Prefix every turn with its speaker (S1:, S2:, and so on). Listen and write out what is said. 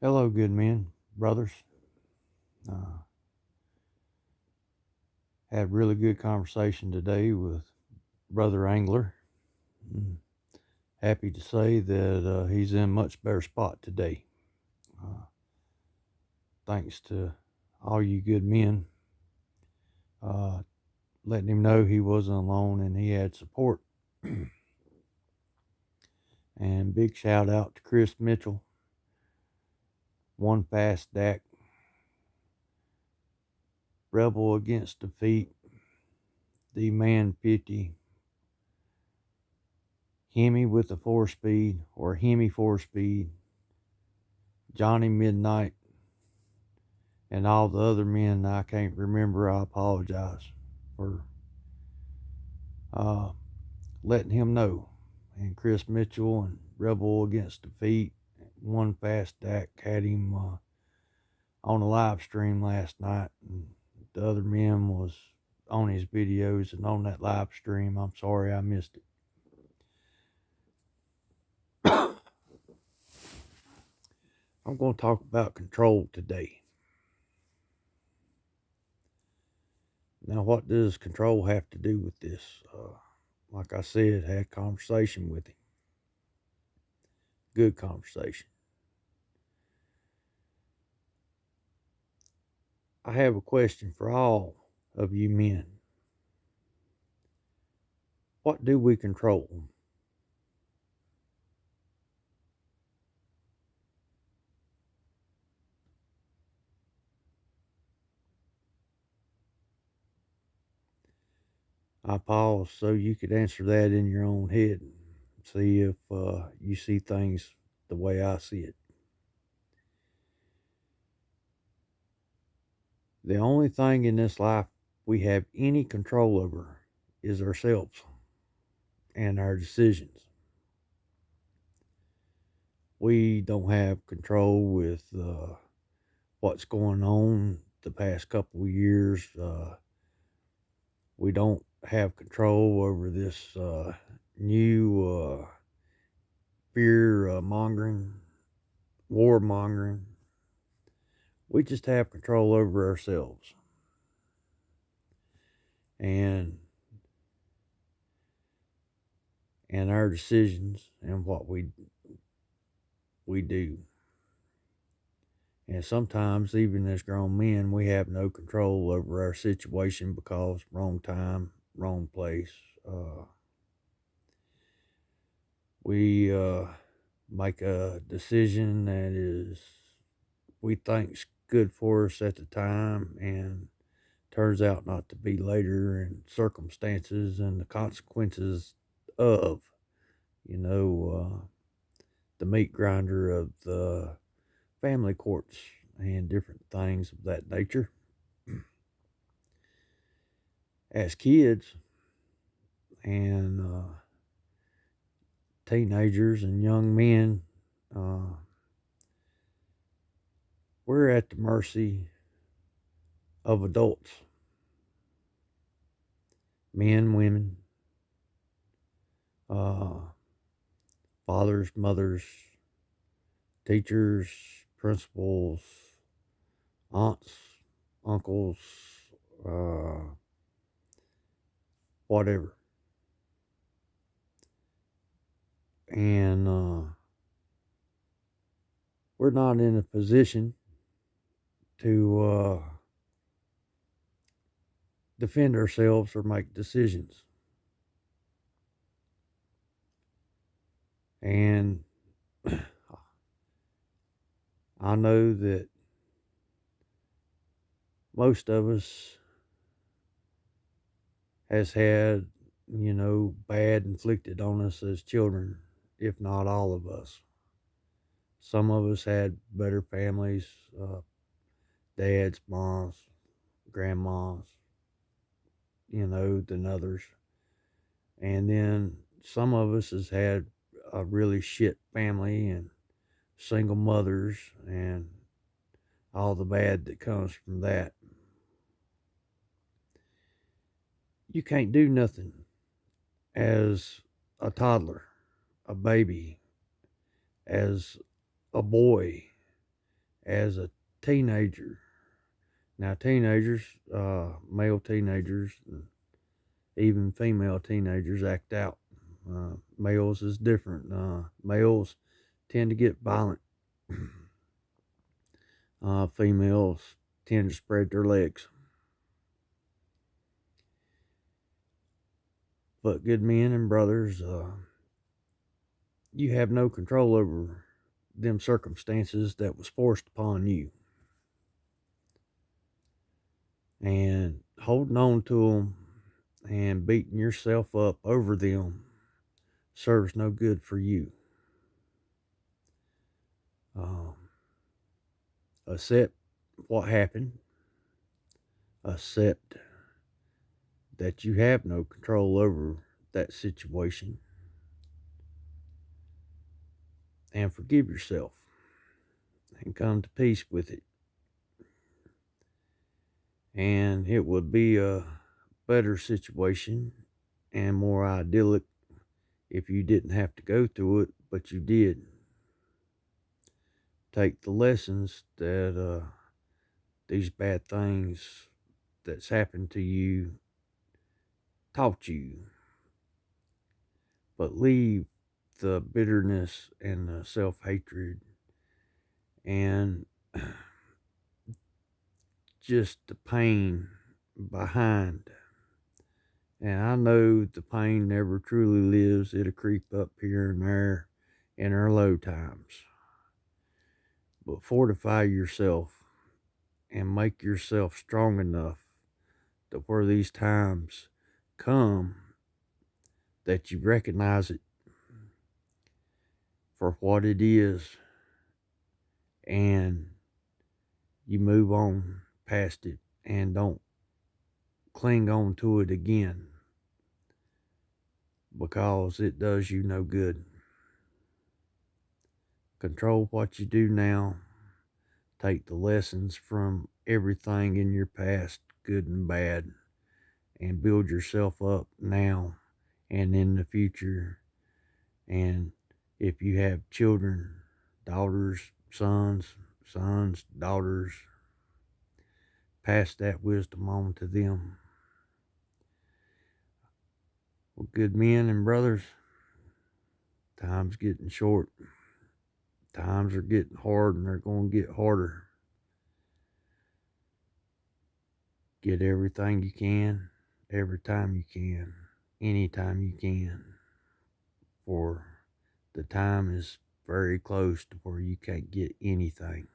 S1: Hello, good men, brothers. Uh, had a really good conversation today with Brother Angler. Mm, Happy to say that he's in a much better spot today. Uh, Thanks to all you good men uh, letting him know he wasn't alone and he had support. And big shout out to Chris Mitchell, one fast Dak, rebel against defeat, the man 50, Hemi with the 4 speed or Hemi 4 speed, Johnny Midnight, and all the other men I can't remember. I apologize for uh, letting him know. And Chris Mitchell and Rebel Against Defeat, one fast Dak had him on a live stream last night, and the other men was on his videos and on that live stream. I'm sorry I missed it. I'm going to talk about control today. Now, what does control have to do with this? Like I said, had conversation with him. Good conversation. I have a question for all of you men. What do we control? I pause so you could answer that in your own head and see if you see things the way I see it. The only thing in this life we have any control over is ourselves and our decisions. We don't have control with what's going on the past couple of years. We don't have control over this new fear mongering, war mongering. We just have control over ourselves and our decisions and what we do. And sometimes, even as grown men, we have no control over our situation because wrong time, wrong place. We make a decision that is we think's good for us at the time and turns out not to be later, and circumstances and the consequences of you know the meat grinder of the family courts and different things of that nature. As kids and teenagers and young men, uh, we're at the mercy of adults, men, women, uh, fathers, mothers, teachers, principals, aunts, uncles, uh, whatever. And we're not in a position to defend ourselves or make decisions. And I know that most of us has had, bad inflicted on us as children, if not all of us. Some of us had better families, dads, moms, grandmas, than others. And then some of us has had a really shit family and single mothers and all the bad that comes from that. You can't do nothing as a toddler, a baby, as a boy, as a teenager. Now, teenagers, male teenagers, and even female teenagers act out. Males is different. Males tend to get violent. Females tend to spread their legs. But good men and brothers, you have no control over them circumstances that was forced upon you. And holding on to them and beating yourself up over them serves no good for you. Um, Accept what happened. Accept that you have no control over that situation. And forgive yourself and come to peace with it. And it would be a better situation and more idyllic if you didn't have to go through it, but you did. Take the lessons that these bad things that's happened to you taught you, but leave the bitterness and the self-hatred and just the pain behind. And I know the pain never truly lives. It'll creep up here and there in our low times. But fortify yourself and make yourself strong enough that where these times come, that you recognize it for what it is and you move on past it and don't cling on to it again, because it does you no good. Control what you do now. Take the lessons from everything in your past, good and bad, and build yourself up now and in the future. And if you have children, daughters, sons, daughters, pass that wisdom on to them. Well, good men and brothers, time's getting short. Times are getting hard and they're going to get harder. Get everything you can, every time you can, anytime you can. For the time is very close to where you can't get anything.